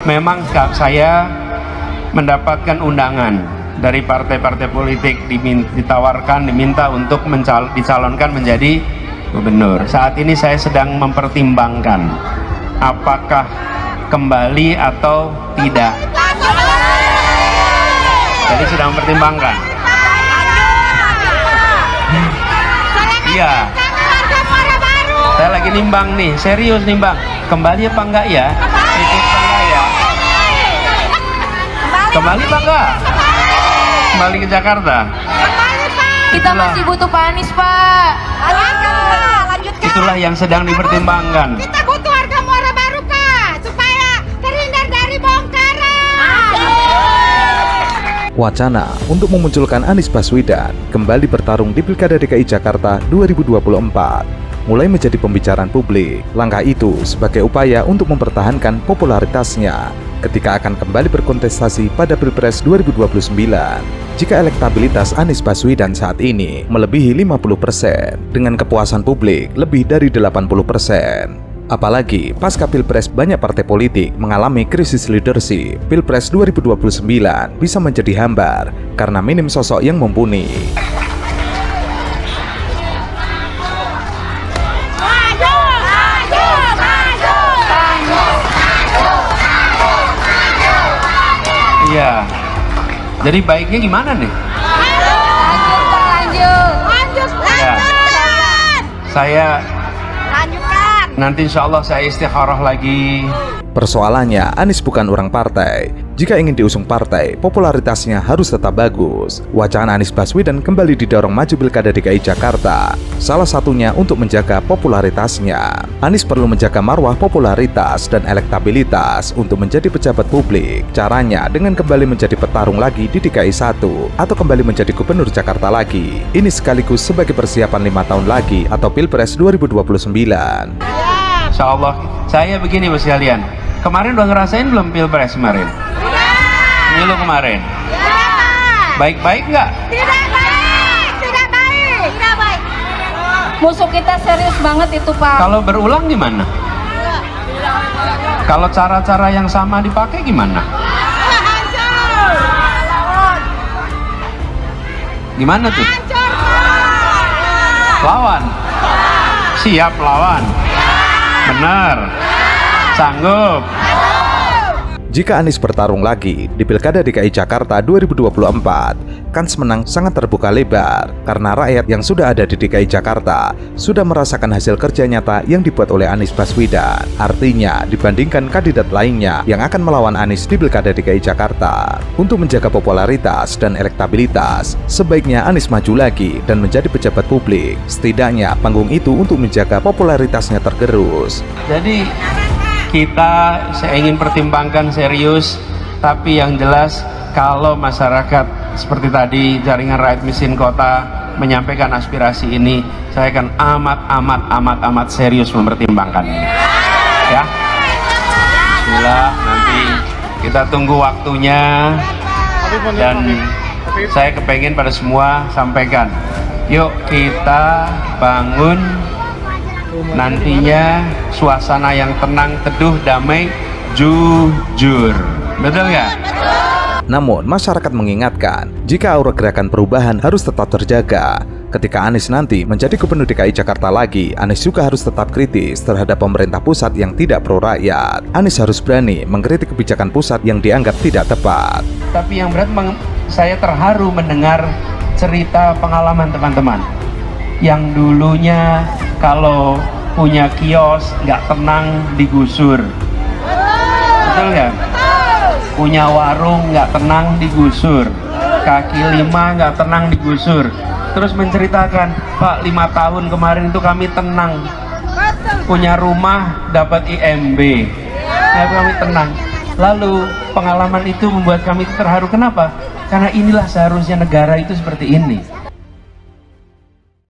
Memang saya mendapatkan undangan dari partai-partai politik, diminta untuk dicalonkan menjadi gubernur. Saat ini saya sedang mempertimbangkan apakah kembali atau tidak. Jadi sedang mempertimbangkan. Iya. Saya lagi nimbang nih, serius nimbang. Kembali apa enggak ya? Kembali apa enggak? Kembali ke Jakarta. Kita masih butuh Pak Anies, Pak. Lanjutkan. Itulah yang sedang dipertimbangkan. Kita butuh warga Muara Baru, Pak, supaya terhindar dari bongkaran. Wacana untuk memunculkan Anies Baswedan kembali bertarung di Pilkada DKI Jakarta 2024 mulai menjadi pembicaraan publik. Langkah itu sebagai upaya untuk mempertahankan popularitasnya ketika akan kembali berkontestasi pada Pilpres 2029. Jika elektabilitas Anies Baswedan saat ini melebihi 50% dengan kepuasan publik lebih dari 80%. Apalagi pasca Pilpres banyak partai politik mengalami krisis leadership, Pilpres 2029 bisa menjadi hambar karena minim sosok yang mumpuni. Iya. Jadi baiknya gimana nih? Lanjut. Ya. Saya Lanjutkan. nanti insya Allah saya istikharah lagi. Persoalannya, Anies bukan orang partai. Jika ingin diusung partai, popularitasnya harus tetap bagus. Wacana Anies Baswedan kembali didorong maju Pilkada DKI Jakarta. Salah satunya untuk menjaga popularitasnya. Anies perlu menjaga marwah popularitas dan elektabilitas untuk menjadi pejabat publik. Caranya dengan kembali menjadi petarung lagi di DKI 1 atau kembali menjadi gubernur Jakarta lagi. Ini sekaligus sebagai persiapan 5 tahun lagi atau Pilpres 2029. Insya Allah. Saya begini bos sekalian. Kemarin udah ngerasain belum Pilpres kemarin? Pemilu kemarin. Baik-baik nggak? Tidak baik. Tidak baik. Tidak baik. Musuh kita serius banget itu, Pak. Kalau berulang gimana? Kalau cara-cara yang sama dipakai gimana? Hancur. Gimana tuh? Hancur. Lawan? Siap lawan? Benar? Sanggup? Jika Anies bertarung lagi di Pilkada DKI Jakarta 2024, kans menang sangat terbuka lebar karena rakyat yang sudah ada di DKI Jakarta sudah merasakan hasil kerja nyata yang dibuat oleh Anies Baswedan. Artinya, dibandingkan kandidat lainnya yang akan melawan Anies di Pilkada DKI Jakarta, untuk menjaga popularitas dan elektabilitas, sebaiknya Anies maju lagi dan menjadi pejabat publik. Setidaknya panggung itu untuk menjaga popularitasnya tergerus. Jadi saya ingin pertimbangkan serius, tapi yang jelas kalau masyarakat seperti tadi jaringan rakyat miskin kota menyampaikan aspirasi ini, saya akan amat serius mempertimbangkannya. Ya, Bismillah, nanti kita tunggu waktunya dan saya kepengen pada semua sampaikan, yuk kita bangun nantinya suasana yang tenang, teduh, damai, jujur. Betul nggak? Namun, masyarakat mengingatkan, jika aura gerakan perubahan harus tetap terjaga. Ketika Anies nanti menjadi gubernur DKI Jakarta lagi, Anies juga harus tetap kritis terhadap pemerintah pusat yang tidak pro rakyat. Anies harus berani mengkritik kebijakan pusat yang dianggap tidak tepat. Tapi yang berat, saya terharu mendengar cerita pengalaman teman-teman yang dulunya kalau punya kios nggak tenang digusur. Betul nggak? Punya warung nggak tenang digusur, kaki lima nggak tenang digusur. Terus menceritakan, Pak, 5 tahun kemarin itu kami tenang, punya rumah dapat IMB, kami tenang. Lalu pengalaman itu membuat kami terharu. Kenapa? Karena inilah seharusnya negara itu seperti ini.